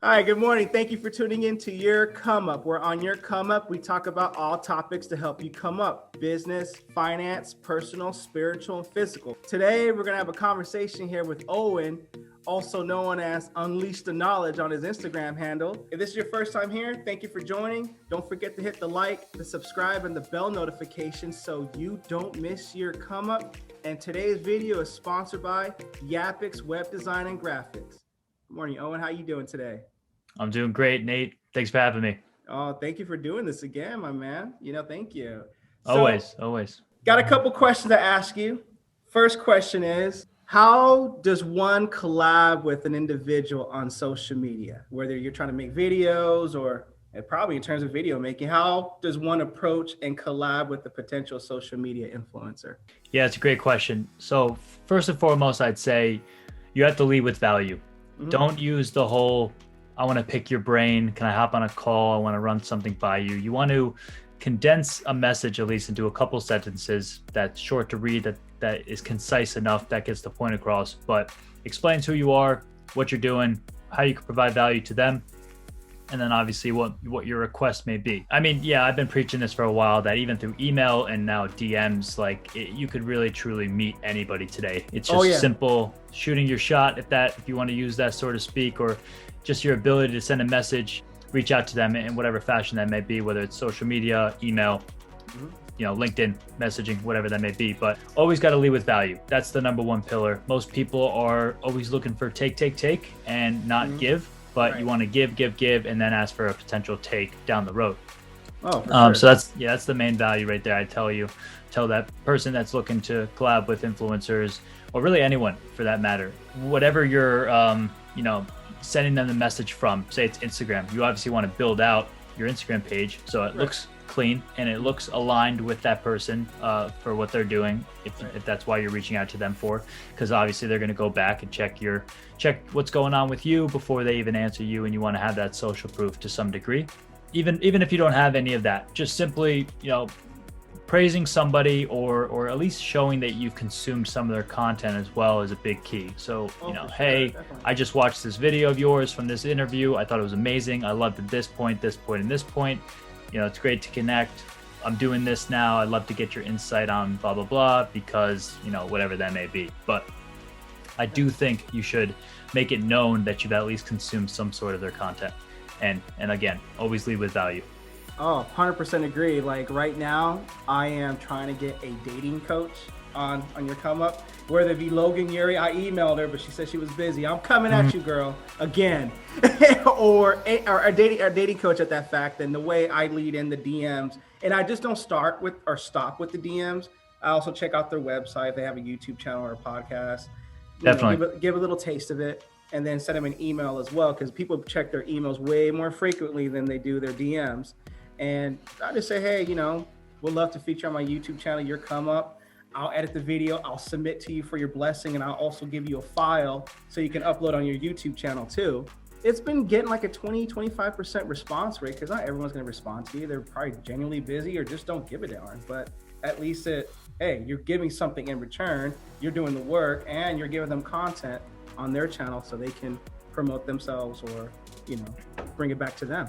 Hi, good morning. Thank you for tuning in to Your Come Up. We're on Your Come Up. We talk about all topics to help you come up: business, finance, personal, spiritual, and physical. Today, we're going to have a conversation here with Owen, also known as Unleash the Knowledge on his Instagram handle. If this is your first time here, thank you for joining. Don't forget to hit the like, the subscribe, and the bell notification so you don't miss your come up. And today's video is sponsored by Yapix Web Design and Graphics. Good morning, Owen. How you doing today? I'm doing great, Nate. Thanks for having me. Oh, thank you for doing this again, my man. Thank you. Always. Got a couple questions to ask you. First question is, how does one collab with an individual on social media? Whether you're trying to make videos or probably in terms of video making, how does one approach and collab with the potential social media influencer? Yeah, it's a great question. So first and foremost, I'd say you have to lead with value. Mm-hmm. Don't use the whole, I want to pick your brain. Can I hop on a call? I want to run something by you. You want to condense a message at least into a couple sentences that's short to read, that is concise enough, that gets the point across, but explains who you are, what you're doing, how you can provide value to them, and then obviously what your request may be. I mean, yeah, I've been preaching this for a while, that even through email and now DMs, you could really truly meet anybody today. It's just simple shooting your shot, if you want to use that, so to speak, or just your ability to send a message, reach out to them in whatever fashion that may be, whether it's social media, email, LinkedIn messaging, whatever that may be. But always got to lead with value. That's the number one pillar. Most people are always looking for take and not give, but you want to give, and then ask for a potential take down the road. Oh, for sure. So that's the main value right there. I tell that person that's looking to collab with influencers, or really anyone for that matter, whatever you're, sending them the message from, say it's Instagram. You obviously want to build out your Instagram page so it looks clean and it looks aligned with that person for what they're doing, if that's why you're reaching out to them for, because obviously they're going to go back and check what's going on with you before they even answer you, and you want to have that social proof to some degree. Even if you don't have any of that, just simply praising somebody or at least showing that you've consumed some of their content as well is a big key. So, hey, definitely. I just watched this video of yours from this interview. I thought it was amazing. I loved at this point, and this point. It's great to connect. I'm doing this now. I'd love to get your insight on blah, blah, blah, because, whatever that may be. But I do think you should make it known that you've at least consumed some sort of their content. And again, always lead with value. Oh, 100% agree. Like right now, I am trying to get a dating coach on Your Come Up. Whether it be Logan, Yuri, I emailed her, but she said she was busy. I'm coming at you, girl, again. or a dating coach at that fact. And the way I lead in the DMs, and I just don't stop with the DMs. I also check out their website. If they have a YouTube channel or a podcast. Definitely. Give a little taste of it, and then send them an email as well, because people check their emails way more frequently than they do their DMs. And I just say, hey, we'd love to feature on my YouTube channel, Your Come Up. I'll edit the video, I'll submit to you for your blessing, and I'll also give you a file so you can upload on your YouTube channel too. It's been getting like a 20-25% response rate, because not everyone's going to respond to you. They're probably genuinely busy or just don't give a darn. But at least you're giving something in return, you're doing the work, and you're giving them content on their channel so they can promote themselves or, bring it back to them.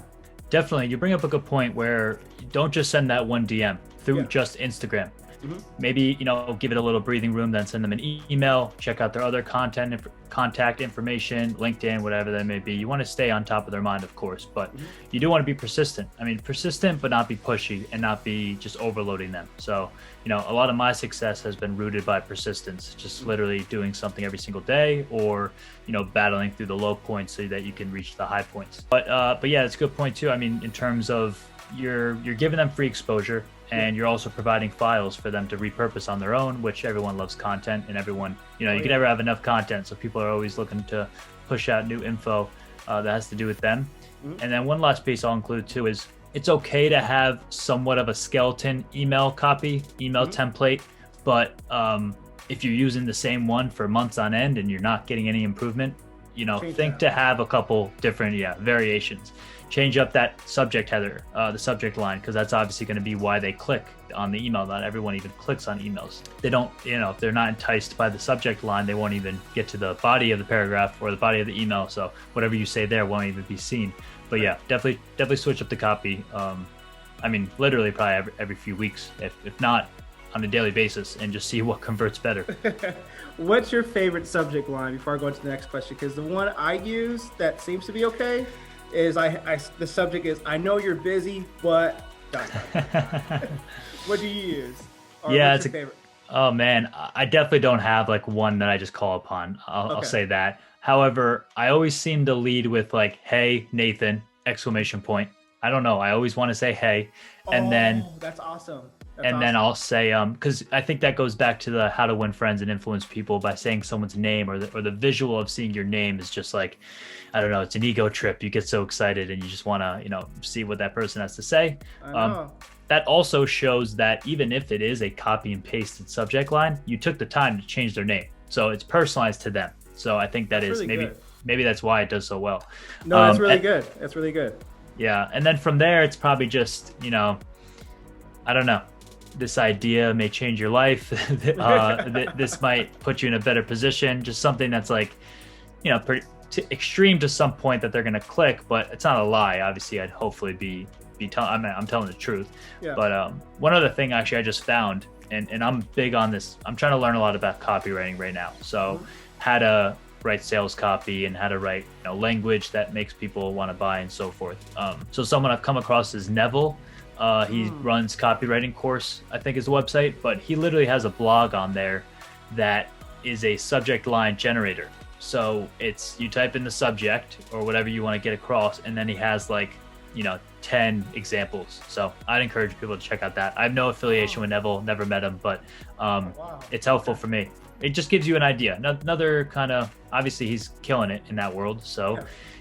Definitely. You bring up a good point where don't just send that one DM through just Instagram. Mm-hmm. Maybe, give it a little breathing room, then send them an email, check out their other contact information, LinkedIn, whatever that may be. You want to stay on top of their mind, of course, but you do want to be persistent. I mean, persistent, but not be pushy and not be just overloading them. So, a lot of my success has been rooted by persistence, just literally doing something every single day, or, battling through the low points so that you can reach the high points. But yeah, it's a good point too. I mean, in terms of you're giving them free exposure, and you're also providing files for them to repurpose on their own, which everyone loves content, and everyone, you can never have enough content. So people are always looking to push out new info that has to do with them. Mm-hmm. And then one last piece I'll include too is it's okay to have somewhat of a skeleton email template, but if you're using the same one for months on end and you're not getting any improvement, you know, Change think that. to have a couple different varitions. Change up that subject header, the subject line, because that's obviously going to be why they click on the email. Not everyone even clicks on emails. They don't, you know, if they're not enticed by the subject line, they won't even get to the body of the paragraph or the body of the email. So whatever you say there won't even be seen. But yeah, definitely switch up the copy. I mean, literally probably every few weeks, if not on a daily basis, and just see what converts better. What's your favorite subject line before I go into the next question? Because the one I use that seems to be okay is the subject is, I know you're busy, but what do you use? Or Yeah, what's your favorite? Oh man, I definitely don't have like one that I just call upon. I'll say that. However, I always seem to lead with like, "Hey, Nathan!" exclamation point. I don't know. I always want to say "Hey," and then That's awesome. then I'll say because I think that goes back to the how to win friends and influence people by saying someone's name, or the visual of seeing your name is just like, I don't know, it's an ego trip. You get so excited and you just want to, you know, see what that person has to say. I know. That also shows that even if it is a copy and pasted subject line, you took the time to change their name, so it's personalized to them. So I think That's really good. maybe that's why it does so well. No, that's really good. That's really good. Yeah, and then from there, it's probably just, you know, I don't know. This idea may change your life. This might put you in a better position. Just something that's like, you know, pretty extreme to some point that they're going to click, but it's not a lie. Obviously, I'd hopefully be telling. I'm telling the truth. Yeah. But one other thing actually I just found, and I'm big on this. I'm trying to learn a lot about copywriting right now. So how to write sales copy and how to write, you know, language that makes people want to buy and so forth. So someone I've come across is Neville. He runs copywriting course, I think is the website, but he literally has a blog on there that is a subject line generator. So it's, you type in the subject or whatever you want to get across, and then he has like, you know, 10 examples. So I'd encourage people to check out that. I have no affiliation with Neville, never met him, but it's helpful for me. It just gives you an idea. Another kind of, obviously he's killing it in that world, so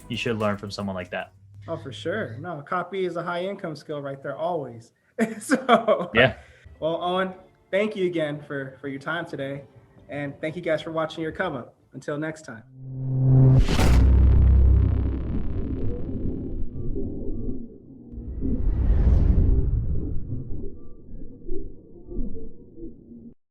you should learn from someone like that. Oh, for sure. No, copy is a high income skill right there, always. So yeah. Well, Owen, thank you again for your time today. And thank you guys for watching your come up. Until next time.